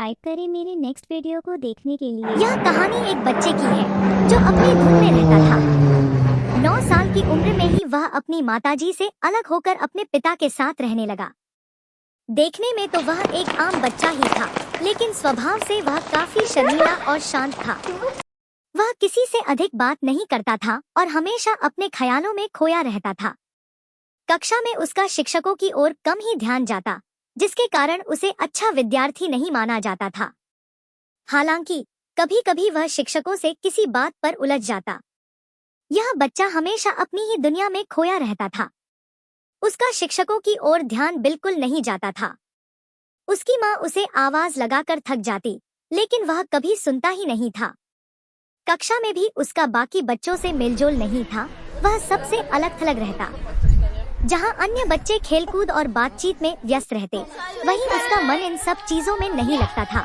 Subscribe करें मेरे next video को देखने के लिए। यह कहानी एक बच्चे की है जो अपनी धुन में रहता था। 9 साल की उम्र में ही वह अपनी माताजी से अलग होकर अपने पिता के साथ रहने लगा। देखने में तो वह एक आम बच्चा ही था, लेकिन स्वभाव से वह काफी शर्मीला और शांत था। वह किसी से अधिक बात नहीं करता था और हमेशा अपने ख्यालों में खोया रहता था। कक्षा में उसका शिक्षकों की ओर कम ही ध्यान जाता, जिसके कारण उसे अच्छा विद्यार्थी नहीं माना जाता था। हालांकि कभी कभी वह शिक्षकों से किसी बात पर उलझ जाता। यह बच्चा हमेशा अपनी ही दुनिया में खोया रहता था। उसका शिक्षकों की ओर ध्यान बिल्कुल नहीं जाता था। उसकी माँ उसे आवाज लगाकर थक जाती, लेकिन वह कभी सुनता ही नहीं था। कक्षा में भी उसका बाकी बच्चों से मेलजोल नहीं था। वह सबसे अलग थलग रहता। जहां अन्य बच्चे खेलकूद और बातचीत में व्यस्त रहते, वहीं उसका मन इन सब चीजों में नहीं लगता था।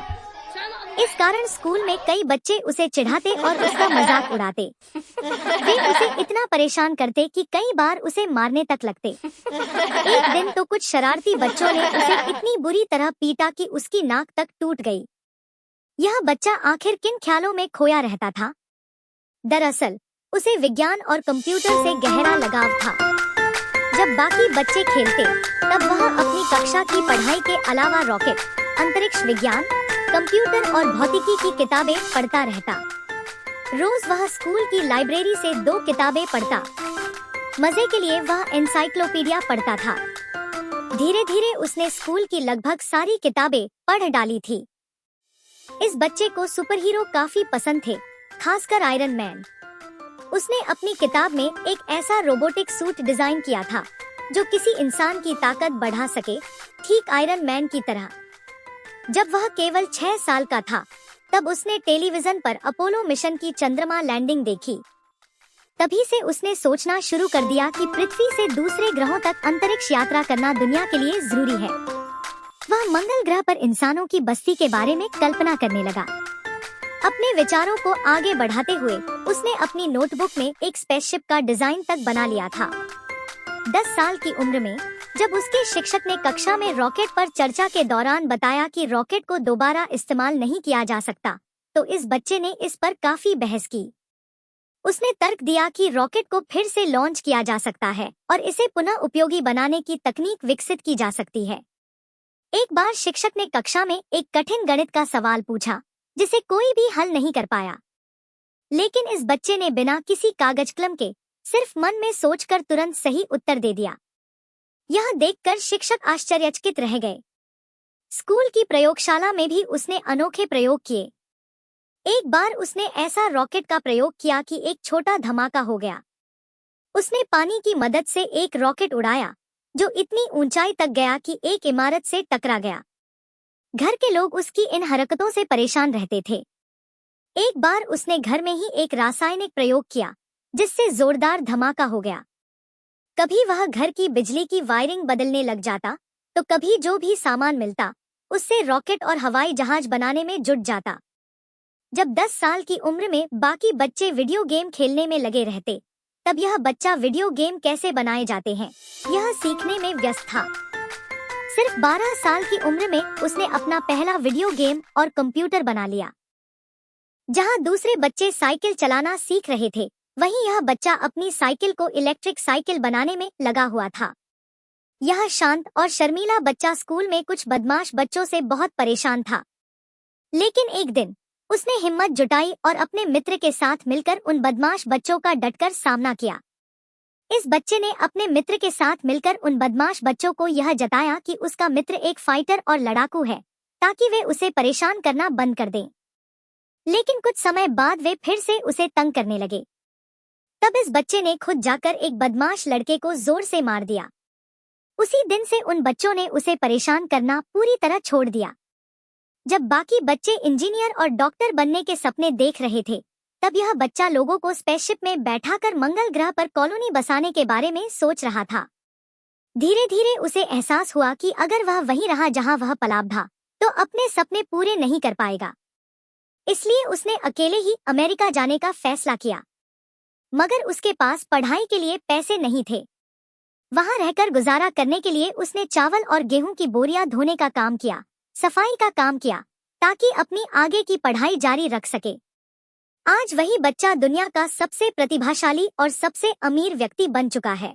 इस कारण स्कूल में कई बच्चे उसे चिढ़ाते और उसका मजाक उड़ाते। वे उसे इतना परेशान करते कि कई बार उसे मारने तक लगते। एक दिन तो कुछ शरारती बच्चों ने उसे इतनी बुरी तरह पीटा कि उसकी नाक तक टूट गई। यह बच्चा आखिर किन ख्यालों में खोया रहता था? दरअसल उसे विज्ञान और कंप्यूटर से गहरा लगाव था। जब बाकी बच्चे खेलते, तब वह अपनी कक्षा की पढ़ाई के अलावा रॉकेट, अंतरिक्ष विज्ञान, कंप्यूटर और भौतिकी की किताबें पढ़ता रहता। रोज वह स्कूल की लाइब्रेरी से 2 किताबें पढ़ता। मजे के लिए वह एनसाइक्लोपीडिया पढ़ता था। धीरे धीरे उसने स्कूल की लगभग सारी किताबें पढ़ डाली थी। इस बच्चे को सुपरहीरो काफी पसंद थे, खासकर आयरन मैन। उसने अपनी किताब में एक ऐसा रोबोटिक सूट डिजाइन किया था जो किसी इंसान की ताकत बढ़ा सके, ठीक आयरन मैन की तरह। जब वह केवल 6 साल का था, तब उसने टेलीविजन पर अपोलो मिशन की चंद्रमा लैंडिंग देखी। तभी से उसने सोचना शुरू कर दिया कि पृथ्वी से दूसरे ग्रहों तक अंतरिक्ष यात्रा करना दुनिया के लिए जरूरी है। वह मंगल ग्रह पर इंसानों की बस्ती के बारे में कल्पना करने लगा। अपने विचारों को आगे बढ़ाते हुए उसने अपनी नोटबुक में एक स्पेसशिप का डिजाइन तक बना लिया था। 10 साल की उम्र में जब उसके शिक्षक ने कक्षा में रॉकेट पर चर्चा के दौरान बताया कि रॉकेट को दोबारा इस्तेमाल नहीं किया जा सकता, तो इस बच्चे ने इस पर काफी बहस की। उसने तर्क दिया कि रॉकेट को फिर से लॉन्च किया जा सकता है और इसे पुनः उपयोगी बनाने की तकनीक विकसित की जा सकती है। एक बार शिक्षक ने कक्षा में एक कठिन गणित का सवाल पूछा, जिसे कोई भी हल नहीं कर पाया। लेकिन इस बच्चे ने बिना किसी कागज कलम के सिर्फ मन में सोचकर तुरंत सही उत्तर दे दिया। यह देखकर शिक्षक आश्चर्यचकित रह गए। स्कूल की प्रयोगशाला में भी उसने अनोखे प्रयोग किए। एक बार उसने ऐसा रॉकेट का प्रयोग किया कि एक छोटा धमाका हो गया। उसने पानी की मदद से एक रॉकेट उड़ाया जो इतनी ऊंचाई तक गया कि एक इमारत से टकरा गया। घर के लोग उसकी इन हरकतों से परेशान रहते थे। एक बार उसने घर में ही एक रासायनिक प्रयोग किया जिससे जोरदार धमाका हो गया। कभी वह घर की बिजली की वायरिंग बदलने लग जाता, तो कभी जो भी सामान मिलता उससे रॉकेट और हवाई जहाज बनाने में जुट जाता। जब 10 साल की उम्र में बाकी बच्चे वीडियो गेम खेलने में लगे रहते, तब यह बच्चा वीडियो गेम कैसे बनाए जाते हैं यह सीखने में व्यस्त था। सिर्फ 12 साल की उम्र में उसने अपना पहला वीडियो गेम और कंप्यूटर बना लिया। जहां दूसरे बच्चे साइकिल चलाना सीख रहे थे, वहीं यह बच्चा अपनी साइकिल को इलेक्ट्रिक साइकिल बनाने में लगा हुआ था। यह शांत और शर्मीला बच्चा स्कूल में कुछ बदमाश बच्चों से बहुत परेशान था। लेकिन एक दिन उसने हिम्मत जुटाई और अपने मित्र के साथ मिलकर उन बदमाश बच्चों का डटकर सामना किया। इस बच्चे ने अपने मित्र के साथ मिलकर उन बदमाश बच्चों को यह जताया कि उसका मित्र एक फाइटर और लड़ाकू है, ताकि वे उसे परेशान करना बंद कर दें। लेकिन कुछ समय बाद वे फिर से उसे तंग करने लगे। तब इस बच्चे ने खुद जाकर एक बदमाश लड़के को जोर से मार दिया। उसी दिन से उन बच्चों ने उसे परेशान करना पूरी तरह छोड़ दिया। जब बाकी बच्चे इंजीनियर और डॉक्टर बनने के सपने देख रहे थे, तब यह बच्चा लोगों को स्पेसशिप में बैठाकर मंगल ग्रह पर कॉलोनी बसाने के बारे में सोच रहा था। धीरे धीरे उसे एहसास हुआ कि अगर वह वहीं रहा जहां वह पला था, तो अपने सपने पूरे नहीं कर पाएगा। इसलिए उसने अकेले ही अमेरिका जाने का फैसला किया। मगर उसके पास पढ़ाई के लिए पैसे नहीं थे। वहां रहकर गुजारा करने के लिए उसने चावल और गेहूं की बोरियां धोने का काम किया, सफाई का काम किया ताकि अपनी आगे की पढ़ाई जारी रख सके। आज वही बच्चा दुनिया का सबसे प्रतिभाशाली और सबसे अमीर व्यक्ति बन चुका है।